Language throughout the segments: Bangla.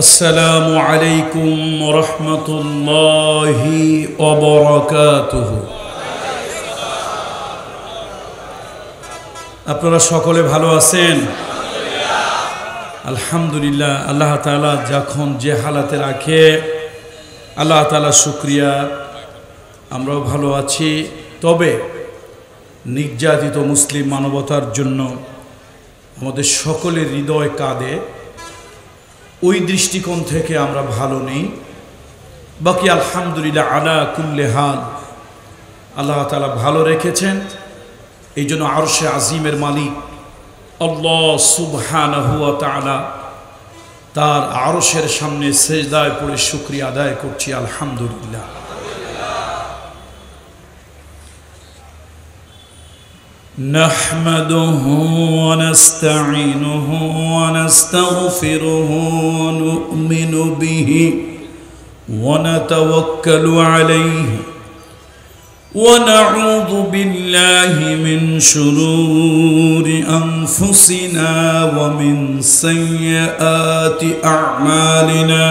আসসালামু আলাইকুম ওয়া রাহমাতুল্লাহি ওয়া বারাকাতুহু। আপনারা সকলে ভালো আছেন? আলহামদুলিল্লাহ। আল্লাহ তাআলা যখন যে হালাতে রাখে আল্লাহ তাআলা শুকরিয়া, আমরাও ভালো আছি। তবে নির্যাতিত মুসলিম মানবতার জন্য আমাদের সকলের হৃদয় কাঁদে, ওই দৃষ্টিকোণ থেকে আমরা ভালো নেই। বাকি আলহামদুলিল্লাহ আলা কুল্লি হাল আল্লাহ তাআলা ভালো রেখেছেন। এই জন্য আরশে আজিমের মালিক আল্লাহ সুবহানাহু ওয়া তাআলা তার আরশের সামনে সেজদায় পড়ে শুকরিয়া আদায় করছি আলহামদুলিল্লাহ। نحمده ونستعينه ونستغفره ونؤمن به ونتوكل عليه ونعوذ بالله من شرور أنفسنا ومن سيئات أعمالنا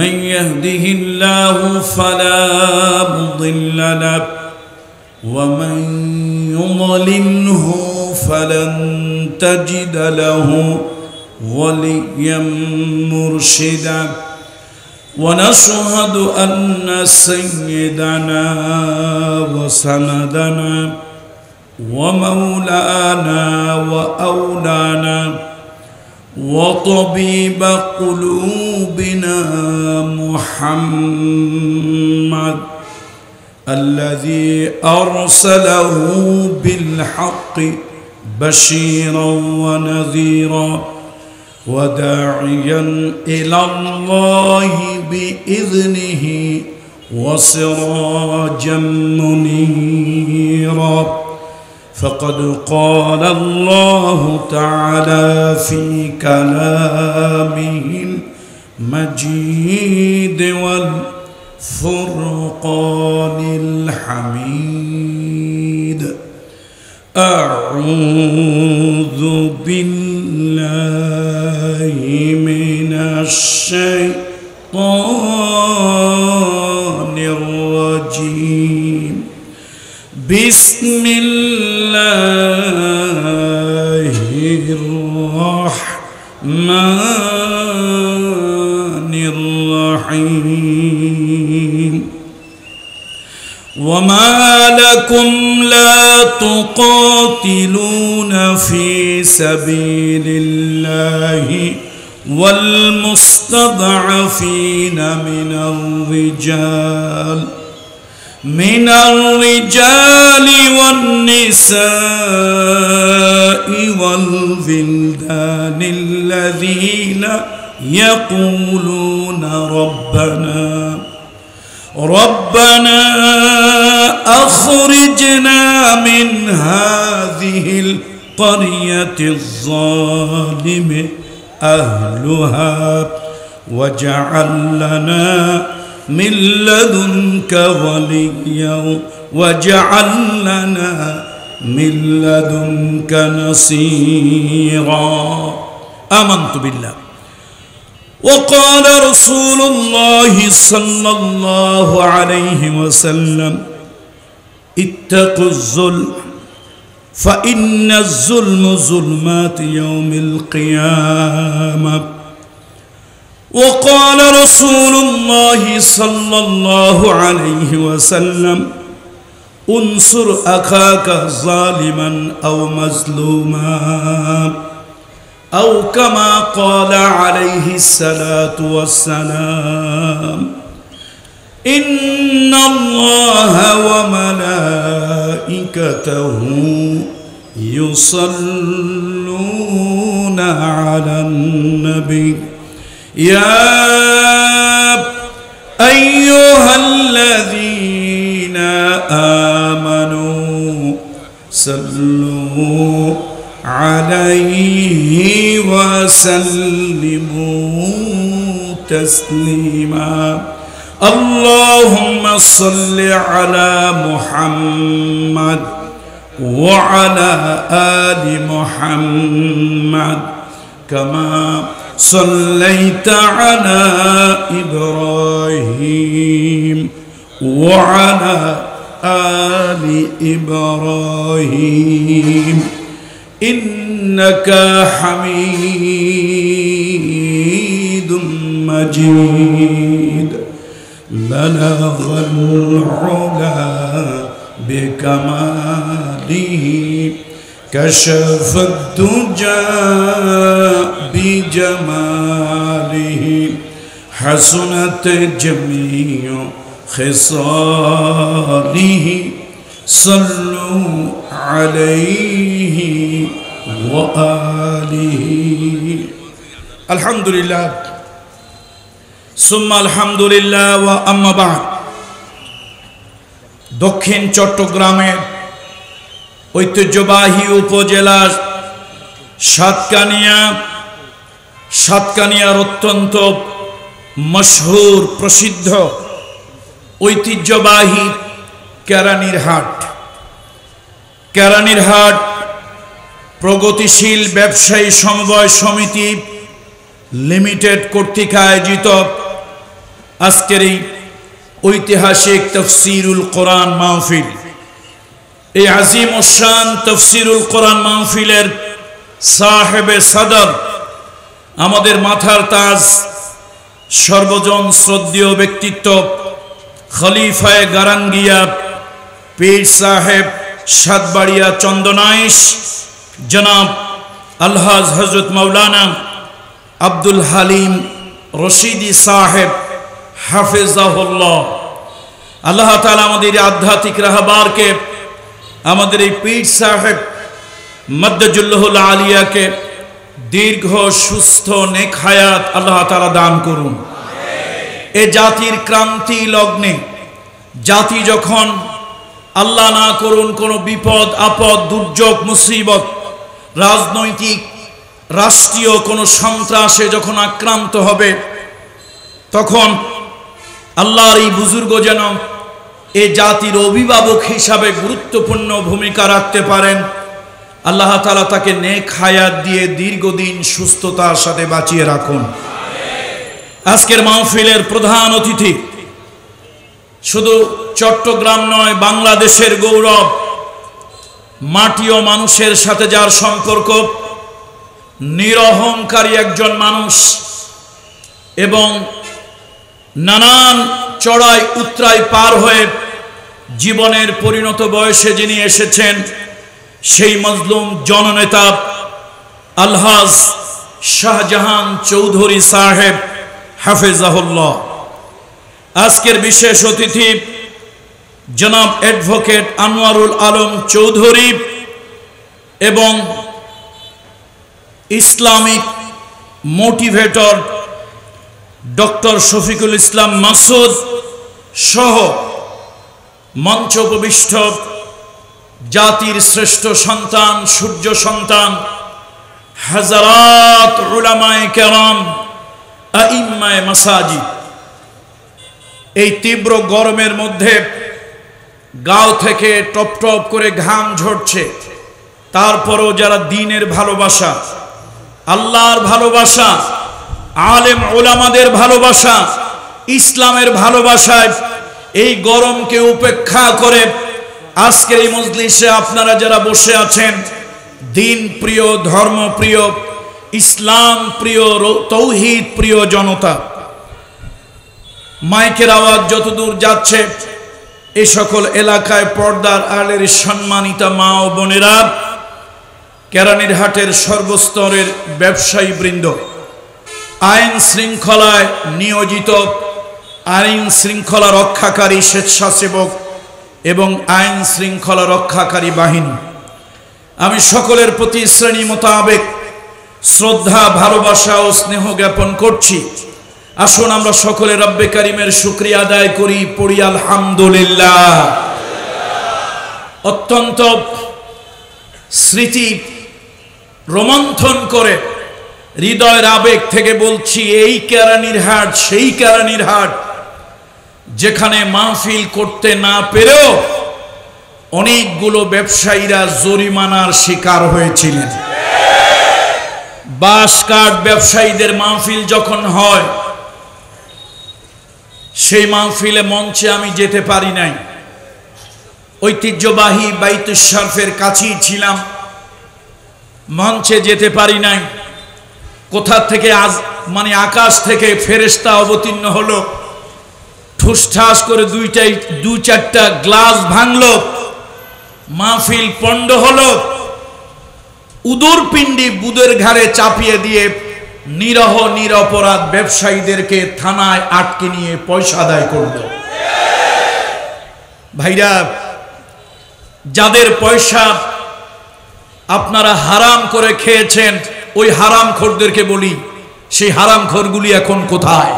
من يهده الله فلا مضل له ومن يضلله فلن تجد له وليا مرشدا ونشهد أن سيدنا وسندنا ومولانا وأولانا وطبيب قلوبنا محمد الذي أرسله بالحق بشيرا ونذيرا وداعيا إلى الله بإذنه وسراجا منيرا. فقد قال الله تعالى في كلامه المجيد والفرقان الحميد: أعوذ بالله من الشيطان الرجيم. بسم الله الرحمن الرحيم. وما لكم لا تقاتلون في سبيل الله والمستضعفين من الرجال والنساء والولدان الذين يقولون ربنا أخرجنا من هذه القرية الظالم أهلها واجعل لنا من لدنك وليا واجعل لنا من لدنك نصيرا. آمنت بالله. وقال رسول الله صلى الله عليه وسلم: اتقوا الظلم فإن الظلم ظلمات يوم القيامة. وقال رسول الله صلى الله عليه وسلم: انصر أخاك ظالما أو مظلوما، أو كما قال عليه الصلاة والسلام: إن الله وملائكته يصلون على النبي يا أيها الذين آمنوا صلوا عليه وسلموا تسليما. اللهم صل على محمد وعلى آل محمد كما صليت على إبراهيم وعلى آل إبراهيم إنك حميد مجيد بلغ العلا بكماله كشف الدجى بجماله حسنت جميع خصاله صلوا عليه وآله الحمد لله ثم الحمد لله وأما بعد দক্ষিণ চট্টগ্রামের ঐতিহ্যবাহী উপজেলার সাতকানিয়ার অত্যন্ত মশহুর প্রসিদ্ধ ঐতিহ্যবাহী কেরানীর হাট প্রগতিশীল ব্যবসায়ী সমবায় সমিতি লিমিটেড কর্তৃক আয়োজিত আজকের এই ঐতিহাসিক তাফসীরুল কোরআন মাহফিল, এই আজিম ও শান তাফসীরুল কোরআন মাহফিলের সাহেবে সদর, আমাদের মাথার তাজ, সর্বজন শ্রদ্ধেয় ব্যক্তিত্ব খলিফায়ে গারাঙ্গিয়া পীর সাহেব সাতবাড়িয়া চন্দনাইশ জনাব আলহাজ হযরত মাওলানা আব্দুল হালিম রশিদি সাহেব হাফেজাহুল্লাহ। আল্লাহ তাআলা আমাদের আধ্যাত্মিক রাহবারকে, আমাদের এই পীর সাহেব মদ্দাজুল্লাহুল আলিয়াকে দীর্ঘ সুস্থ নেক হায়াত আল্লাহ তাআলা দান করুন। এ জাতির ক্রান্তি লগ্নে, জাতি যখন আল্লাহ না করুন কোনো বিপদ আপদ দুর্যোগ মুসিবত, রাজনৈতিক রাষ্ট্রীয় কোনো সন্ত্রাসে যখন আক্রান্ত হবে, তখন আল্লাহর এই বুজুর্গ যেন এ জাতির অভিভাবক হিসাবে গুরুত্বপূর্ণ ভূমিকা রাখতে পারেন। আল্লাহ তাআলা তাকে নেক হায়াত দিয়ে দীর্ঘদিন সুস্থতার সাথে বাঁচিয়ে রাখুন। আজকের মাহফিলের প্রধান অতিথি শুধু চট্টগ্রাম নয়, বাংলাদেশের গৌরব, মাটি ও মানুষের সাথে যার সম্পর্ক, নিরহংকারী একজন মানুষ এবং নানান চড়াই উতরাই পার হয়ে জীবনের পরিণত বয়সে যিনি এসেছেন, সেই মজলুম জননেতা আলহাজ শাহজাহান চৌধুরী সাহেব হাফেজাহুল্লাহ। আজকের বিশেষ অতিথি জনাব অ্যাডভোকেট আনোয়ারুল আলম চৌধুরী এবং Islamic motivator doctor Shafiqul Islam Masud সহ মঞ্চ উপবিষ্ট জাতির শ্রেষ্ঠ সন্তান, সূর্য সন্তান, হাজারাত উলামায়ে কেরাম, আইম্মায়ে মাসাজিদ। এই তীব্র গরমের মধ্যে গাও থেকে টপ টপ করে ঘাম ঝরছে, তারপরও যারা দ্বীনের ভালোবাসা, আল্লাহর ভালোবাসা, আলেম ওলামাদের ভালোবাসা, ইসলামের ভালোবাসায় এই গরমকে উপেক্ষা করে আজকের এই মজলিসে আপনারা যারা বসে আছেন, দ্বীন প্রিয়, ধর্ম প্রিয়, ইসলাম প্রিয়, তৌহিদ প্রিয় জনতা, মাইকের আওয়াজ যতদূর যাচ্ছে এই সকল এলাকায় পর্দার আড়ের সম্মানিতা মা ও বোনেরা, কেরানীর হাটের সর্বস্তরের ব্যবসায়ী বৃন্দ, আইন শৃঙ্খলায় নিয়োজিত আইন শৃঙ্খলা রক্ষাকারী স্বেচ্ছাসেবক এবং আইন শৃঙ্খলা রক্ষাকারী বাহিনী, আমি সকলের প্রতি শ্রেণী মোতাবেক শ্রদ্ধা, ভালোবাসা ও স্নেহ জ্ঞাপন করছি। আসুন আমরা সকলে রব্বে কারিমের শুকরিয়া আদায় করি, পড়ি আলহামদুলিল্লাহ। অত্যন্ত স্মৃতি রোমন্থন করে হৃদয়ের আবেগ থেকে বলছি, এই কেরানীর হাট সেই কেরানীর হাট যেখানে মাহফিল করতে না পেরেও অনেকগুলো ব্যবসায়ীরা জরিমানার শিকার হয়েছিলেন। বাঁশ কাঠ ব্যবসায়ীদের মাহফিল যখন হয়, সেই মাহফিলে মঞ্চে আমি যেতে পারি নাই। ঐতিহ্যবাহী বাইতুশ শরফের কাছেই ছিলাম, মঞ্চে যেতে পারি নাই। কোথা থেকে মানে আকাশ থেকে ফেরেশতা অবতীর্ণ হলো, ঠুসঠাস করে দু চারটা গ্লাস ভাঙলো, মাহফিল পণ্ড হলো। উদুর পিণ্ডি বুদের ঘাড়ে চাপিয়ে দিয়ে নিরহ নিরপরাধ ব্যবসায়ীদেরকে থানায় আটকে নিয়ে পয়সা আদায় করল। ভাইরা, যাদের পয়সা আপনারা হারাম করে খেয়েছেন, ওই হারামখোরদেরকে বলি, সেই হারামখোরগুলি এখন কোথায়?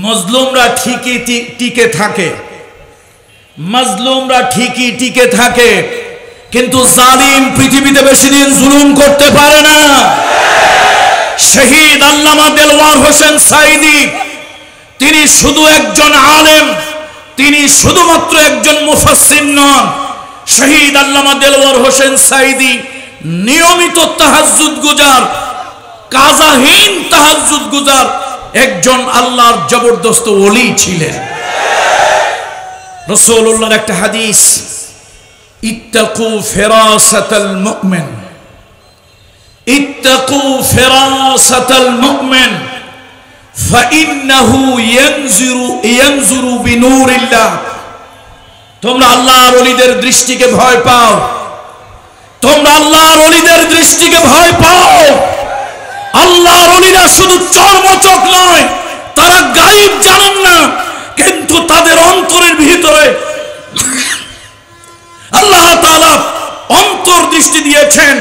মজলুমরা ঠিকই টিকে থাকে, মজলুমরা ঠিকই টিকে থাকে, কিন্তু জালিম পৃথিবীতে বেশি দিন জুলুম করতে পারে না। শহীদ আল্লামা দেলওয়ার হোসেন সাঈদী, তিনি শুধু একজন আলেম, তিনি শুধুমাত্র একজন মুফাসসির নন। শহীদ আল্লামা দেলওয়ার হোসেন সাঈদী নিয়মিত তাহাজ্জুদ গুজার, কাজাহীন তাহাজ্জুদ গুজার একজন আল্লাহর জবরদস্ত ওলি ছিলেন। রাসূলুল্লাহর একটা হাদিস, ইত্তাকু ফিরাসাতাল মুমিন, ইত্তাকু ফিরাসাতাল মুমিন ফাইন্নাহু ইয়ানজুরু বিনূরিল্লাহ। তোমরা আল্লাহর ওলিদের দৃষ্টিকে ভয় পাও, তোমরা আল্লাহর ওলিদের দৃষ্টিকে ভয় পাও। আল্লাহর ওলিরা শুধু চর্মচক নয়, তারা গায়েব জানেন না, কিন্তু তাদের অন্তরের ভিতরে আল্লাহ তাআলা অন্তর্দৃষ্টি দিয়েছেন।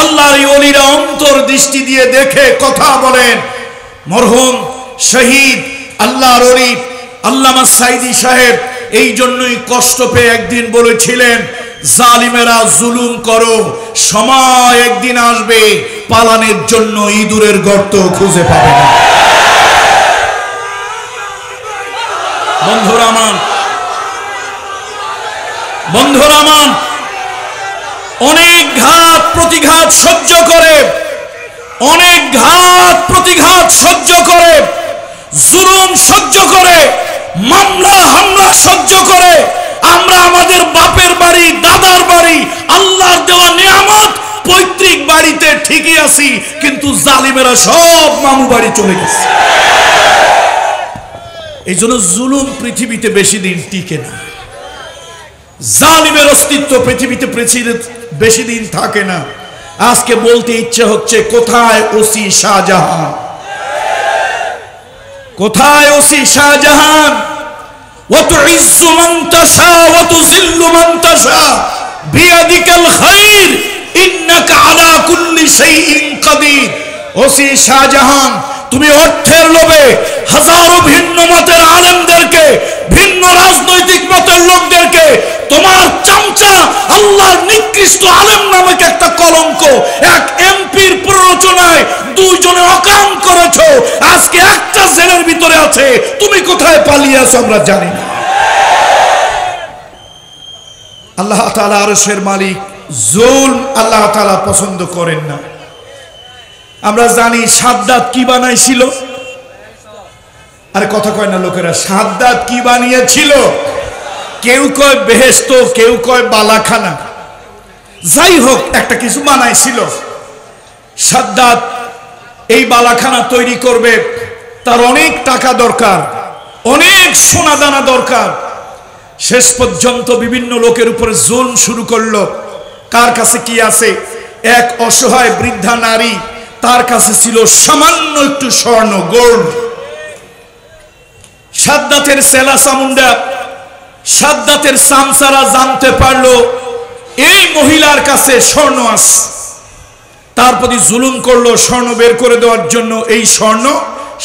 আল্লাহর এই ওলিরা অন্তর্দৃষ্টি দিয়ে দেখে কথা বলেন। মরহুম শহীদ আল্লাহর ওলি আল্লামা সাঈদী সাহেব এই জন্যই কষ্ট পেয়ে একদিন বলেছিলেন, জালিমেরা জুলুম করো, সময় একদিন আসবে পালানোর জন্য ইঁদুরের গর্ত খুঁজে পাবে না। বন্ধুরা আমার, বন্ধুরা আমার, অনেক ঘাত প্রতিঘাত সহ্য করে, অনেক ঘাত প্রতিঘাত সহ্য করে, জুলুম সহ্য করে, মামলা হামলা সহ্য করে আমরা আমাদের বাপের বাড়ি, দাদার বাড়ি, আল্লাহর দেওয়া নিয়ামত পৈতৃক বাড়িতে ঠিকই আছি, কিন্তু জালিমেরা সব মামু বাড়ি চলে গেছে। এই জন্য জুলুম পৃথিবীতে বেশি দিন টিকে না, জালিমের অস্তিত্ব পৃথিবীতে বেশি দিন থাকে না। আজকে বলতে ইচ্ছে হচ্ছে, কোথায় ওসি শাহজাহান? কোথায় ওসি শাহজাহান? ওয়াতুইজ্জু মান তাশা ওয়া তুযিল্লু মান তাশা বিয়াদিকাল খায়র ইন্নাকা আলা কুল্লি শাইইন কাদির। ওসি শাহজাহান, তুমি অর্থের লোভে হাজারো ভিন্ন মতের আলেমদেরকে, ভিন্ন রাজনৈতিক মতের লোকদেরকে, তোমার চামচা আল্লাহর নিকৃষ্ট আলেম নামক একটা কলঙ্ক, এক এমপির প্ররোচনায় দুইজনে অকাম করেছো। আজকে একটা জেলের ভিতরে আছে, তুমি কোথায় পালিয়ে আছো আমরা জানি না। আল্লাহ তাআলা আরশের মালিক, জুলম আল্লাহ তাআলা পছন্দ করেন না। আমরা জানি সাদ্দাত কি বানাইছিল, আরে কথা কয় না লোকেরা, সাদ্দাত কি বানিয়েছিল? কেউ কয় বেহেশত, কেউ কয় বালাখানা, যাই হোক একটা কিছু বানাইছিল। সাদ্দাত এই বালাখানা তৈরি করবে, তার অনেক টাকা দরকার, অনেক সোনা দানা দরকার। শেষ পর্যন্ত বিভিন্ন লোকের উপরে জুলম শুরু করলো। কার কাছে কি আছে? এক অসহায় বৃদ্ধা নারী, তার কাছে ছিল সামান্য একটু স্বর্ণ, গোল্ড। সাদ্দাতের সেলা চামুন্ডা, সাদ্দাতের সামসারা জানতে পারলো এই মহিলার কাছে স্বর্ণ আছে, তার প্রতি জুলুম করলো স্বর্ণ বের করে দেওয়ার জন্য। এই স্বর্ণ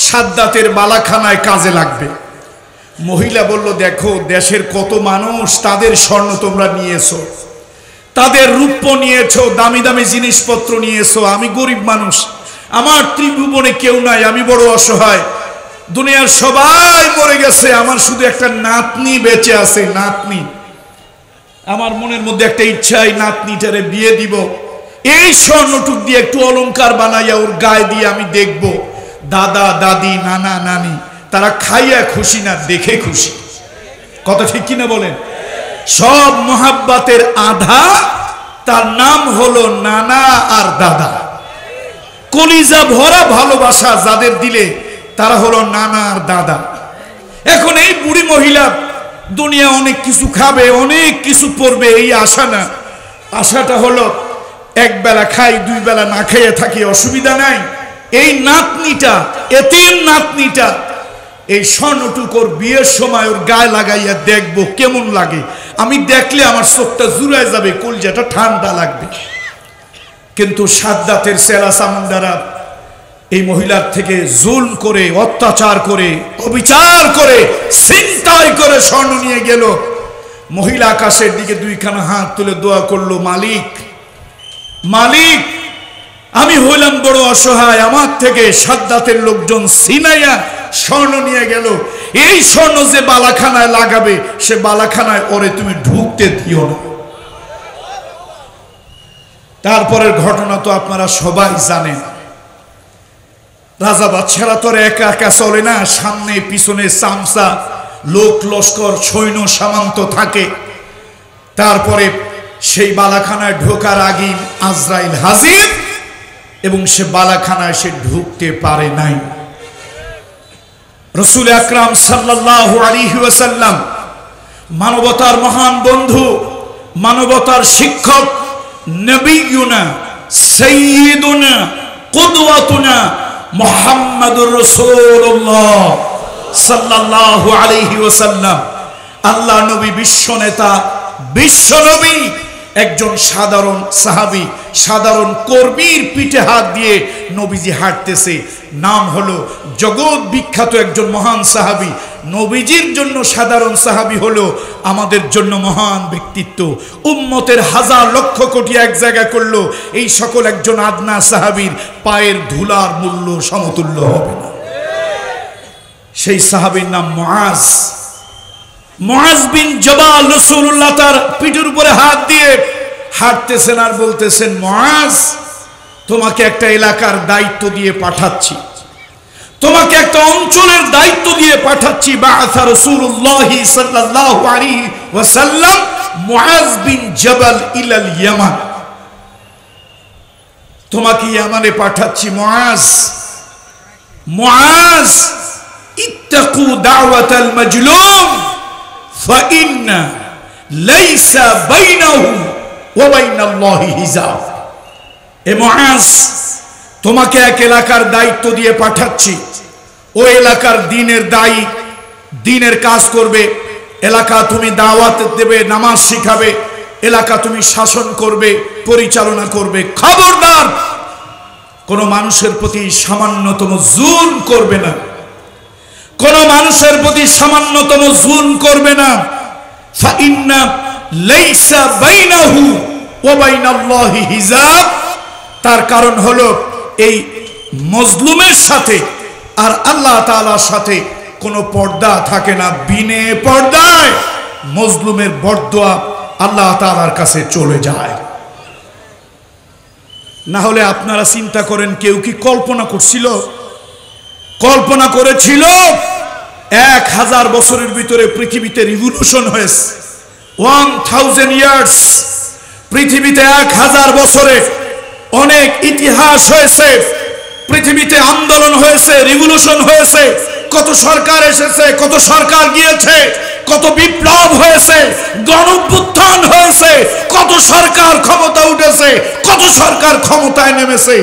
সাদ্দাতের বালাখানায় কাজে লাগবে। মহিলা বলল, দেখো দেশের কত মানুষ, তাদের স্বর্ণ তোমরা নিয়েছো, তাদের রূপ্য নিয়েছো, দামি দামি জিনিসপত্র নিয়েছো। আমি গরিব মানুষ, আমার ত্রিভুবনে কেউ নাই, আমি বড় অসহায়, দুনিয়ার সবাই মরে গেছে, আমার শুধু একটা নাতনি বেঁচে আছে। নাতনি, আমার মনের মধ্যে একটা ইচ্ছা, এই নাতনিটারে বিয়ে দিব, এই স্বর্ণটুক দিয়ে একটু অলংকার বানাইয়া ওর গায়ে দিয়ে আমি দেখব দাদা দাদি নানা নানি তারা খাইয়া খুশি না দেখে খুশি। কথা ঠিক কিনা বলেন? সব মোহাব্বতের আধা তার নাম হলো নানা আর দাদা। কলিজা ভরা ভালোবাসা যাদের দিলে তারা হলো নানা আর দাদা। এখন এই বুড়ি মহিলা দুনিয়া অনেক কিছু খাবে, অনেক কিছু পড়বে, এই আশা না। আশাটা হলো এক বেলা খাই, দুই বেলা না খেয়ে থাকি, অসুবিধা নাই। এই নাতনিটা, এতিম নাতনিটা, এই স্বর্ণটুকুর বিয়ের সময় ওর গায়ে লাগাইয়া দেখবো কেমন লাগে। আমি দেখলে আমার চোখটা জুড়ায় যাবে, কলজাটা ঠান্ডা লাগবে। কিন্তু সাদ্দাতের সেরা সামুন্ডারা এই মহিলার থেকে জুলম করে, অত্যাচার করে, অবিচার করে, ছিনতাই করে স্বর্ণ নিয়ে গেল। মহিলা আকাশের দিকে দুইখানা হাত তুলে দোয়া করলো, মালিক মালিক, আমি হইলাম বড় অসহায়, আমার থেকে সাদ্দাতের লোকজন ছিনাইয়া স্বর্ণ নিয়ে গেল। এই স্বর্ণ যে বালাখানায় লাগাবে, সে বালাখানায় ওরে তুমি ঢুকতে দিও না। তারপরের ঘটনা তো আপনারা সবাই জানেন। রাজা বাদশারা তো একা একা চলে না, সামনে পিছনে চামচা লোক লস্কর সৈন্য সামন্ত থাকে। তারপরে সেই বালাখানায় ঢোকার আগে আজরাইল হাজির, এবং সে বালাখানায় সে ঢুকতে পারে নাই। রাসূল আকরাম সাল্লাল্লাহু আলাইহি ওয়াসাল্লাম, মানবতার মহান বন্ধু, মানবতার শিক্ষক, নবিয়ুনা সাইয়্যিদুনা কুদওয়াতুনা মুহাম্মাদুর রাসূলুল্লাহ সাল্লাল্লাহু আলাইহি ওয়াসাল্লাম, আল্লাহ নবী, বিশ্ব নেতা, বিশ্ব নবী, একজন সাধারণ সাহাবী, সাধারণ কর্মীর পিঠে হাত দিয়ে নবীজি হাঁটতেছে। নাম হলো জগৎ বিখ্যাত একজন মহান সাহাবী। নবীজির জন্য সাধারণ সাহাবী হলো আমাদের জন্য মহান ব্যক্তিত্ব। উম্মতের হাজার লক্ষ কোটি এক জায়গা করলো, এই সকল একজন আদনা সাহাবীর পায়ের ধুলার মূল্য সমতুল্য হবে না। সেই সাহাবীর নাম মুআজ। মুআজ বিন জবাল, রাসূলুল্লাহ তার পিঠের উপরে হাত দিয়ে হাঁটতেছেন আর বলতেছেন, মুআজ, তোমাকে একটা এলাকার দায়িত্ব দিয়ে পাঠাচ্ছি, তোমাকে একটা অঞ্চলের দায়িত্ব দিয়ে পাঠাচ্ছি। বাআসা রাসূলুল্লাহ সাল্লাল্লাহু আলাইহি ওয়াসাল্লাম মুআজ বিন জবাল ইলাল ইয়ামান, তোমাকে ইয়ামানে পাঠাচ্ছি। মুআজ, মুআজ, ইত্তাকু দাওয়াতাল মাজলুম ফাইন্না লাইসা বাইনাহু ওয়া বাইনাল্লাহি হিজাব। এ মুআজ, তোমাকে এক এলাকার দায়িত্ব দিয়ে পাঠাচ্ছি। ওই এলাকার দ্বীনের দায়ী, দ্বীনের কাজ করবে। এলাকা তুমি দাওয়াত দেবে, নামাজ শিখাবে, এলাকা তুমি শাসন করবে, পরিচালনা করবে। খবরদার কোন মানুষের প্রতি সামান্যতম জুলম করবে না, কোন মানুষের প্রতি সামান্যতম জুলম করবে না। ফাইন্না লাইসা বাইনাহু ওয়া বাইনাল্লাহি হিজাব। তার কারণ হলো এই মজলুমের সাথে আর আল্লাহ তাআলার সাথে কোনো পর্দা থাকে না। বিনে পর্দায় মজলুমের বরদোয়া আল্লাহ তাআলার কাছে চলে যায়। না হলে আপনারা চিন্তা করেন, কেউ কি কল্পনা করছিল? কল্পনা করেছিল 1000 বছরের ভিতরে পৃথিবীতে রিভলিউশন হয়েছে। 1000 ইয়ার্স, পৃথিবীতে 1000 বছরে অনেক ইতিহাস হয়েছে, পৃথিবীতে আন্দোলন হয়েছে, রিভলিউশন হয়েছে, কত সরকার এসেছে, কত সরকার গিয়েছে, কত বিপ্লব হয়েছে, গণঅভ্যুত্থান হয়েছে, কত সরকার ক্ষমতা উঠেছে, কত সরকার ক্ষমতায় নেমেছে।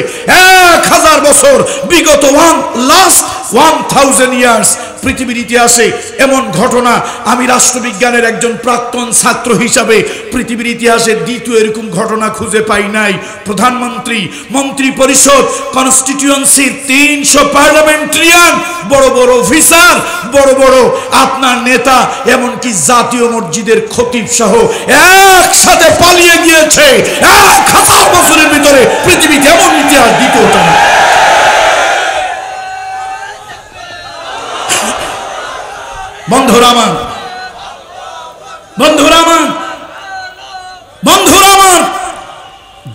1000 বছর, বিগত 1000 ইয়ার্স পৃথিবীর ইতিহাসে এমন ঘটনা আমি রাষ্ট্রবিজ্ঞানের একজন প্রাক্তন ছাত্র হিসাবে পৃথিবীর ইতিহাসে দ্বিতীয় এরকম ঘটনা খুঁজে পাই নাই। প্রধানমন্ত্রী, মন্ত্রী পরিষদ, কনস্টিটিউয়েন্সির 300 পার্লামেন্টারিয়ান, বড় বড় অফিসার, বড় বড় আপনার নেতা, এমনকি জাতীয় মসজিদের খতিব সহ একসাথে পালিয়ে গিয়েছে। 1000 বছরের ভিতরে পৃথিবীতে এমন ইতিহাস দ্বিতীয়টা না। বন্ধুরা আমার, বন্ধুরা আমার, বন্ধুরা আমার,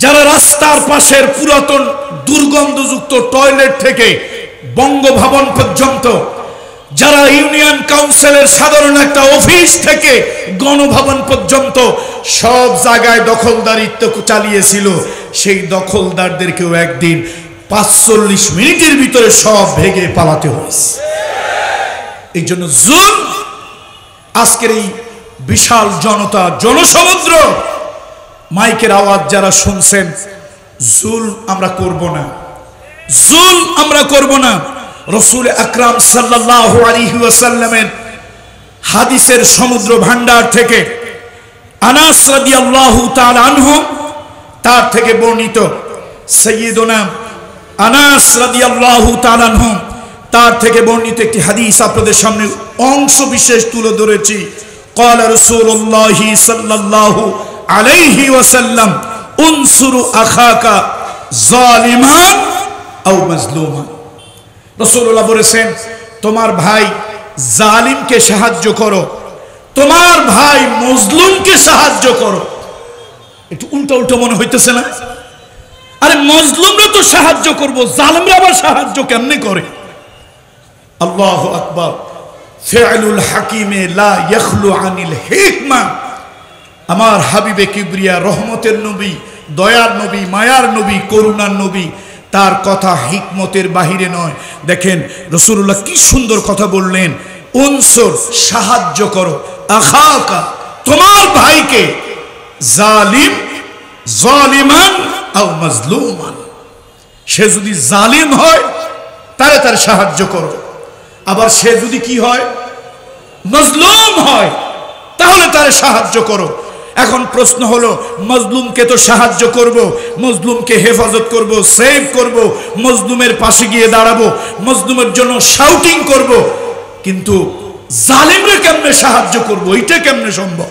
যারা রাস্তা রাস্তার পাশের পুরাতন দুর্গন্ধযুক্ত টয়লেট থেকে বঙ্গভবন পর্যন্ত, যারা ইউনিয়ন কাউন্সিলের সাধারণ একটা অফিস থেকে গণভবন পর্যন্ত সব জায়গায় দখলদারিত্ব চালিয়েছিল, সেই দখলদারদেরকেও একদিন ৪৫ মিনিটের ভিতরে সব ভেঙে পালাতে হয়েছে। এই জন্য জুলুম, আজকের এই বিশাল জনতা, জনসমুদ্র, মাইকের আওয়াজ যারা শুনছেন, জুলুম আমরা করব না, জুলুম আমরা করব না। রাসূল আকরাম সাল্লাল্লাহু আলাইহি ওয়াসাল্লামের হাদিসের সমুদ্র ভান্ডার থেকে আনাস রাদিয়াল্লাহু তাআলা আনহু, তার থেকে বর্ণিত, সাইয়্যিদুনা আনাস রাদিয়াল্লাহু তাআলা আনহু তার থেকে বর্ণিত একটি হাদিস আপনাদের সামনে অংশ বিশেষ তুলে ধরেছি। ক্বালা রাসূলুল্লাহি সাল্লাল্লাহু আলাইহি ওয়াসাল্লাম, উনসুরু আখাকা যালিমান আও মাজলুমান। রাসূলুল্লাহ বলেছেন, তোমার ভাই জালিমকে সাহায্য করো, তোমার ভাই মজলুমকে সাহায্য করো। একটু উল্টা উল্টা মনে হইতেছে না? আরে মজলুমরা তো সাহায্য করব, জালিমরা আবার সাহায্য কেমনে করে? আল্লাহু আকবার। ফিআলুল হাকিমে লা ইয়াখলু আনিল হিকমা। আমার হাবিবে কিবরিয়া, রহমতের নবী, দয়ার নবী, মায়ার নবী, করুণার নবী, তার কথা হিকমতের বাহিরে নয়। দেখেন রাসূলুল্লাহ কি সুন্দর কথা বললেন, উনসুর, সাহায্য করো, আখাকা, তোমার ভাইকে, জালিম, জালিমান আও মাজলুমান, সে যদি জালিম হয় তাহলে তার সাহায্য করো, আবার সে যদি কি হয়, মাজলুম হয়, তাহলে তার সাহায্য করো। এখন প্রশ্ন হলো, মজলুমকে তো সাহায্য করব, মজলুমকে হেফাজত করব, সেভ করব, মজলুমের পাশে গিয়ে দাঁড়াবো, মজলুমের জন্য শাউটিং করব, কিন্তু জালিমরে কেমনে সাহায্য করব? এটা কেমনে সম্ভব?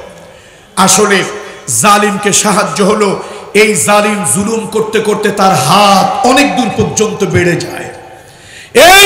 আসলে জালিমকে সাহায্য হলো, এই জালিম জুলুম করতে করতে তার হাত অনেক দূর পর্যন্ত বেড়ে যায়, এই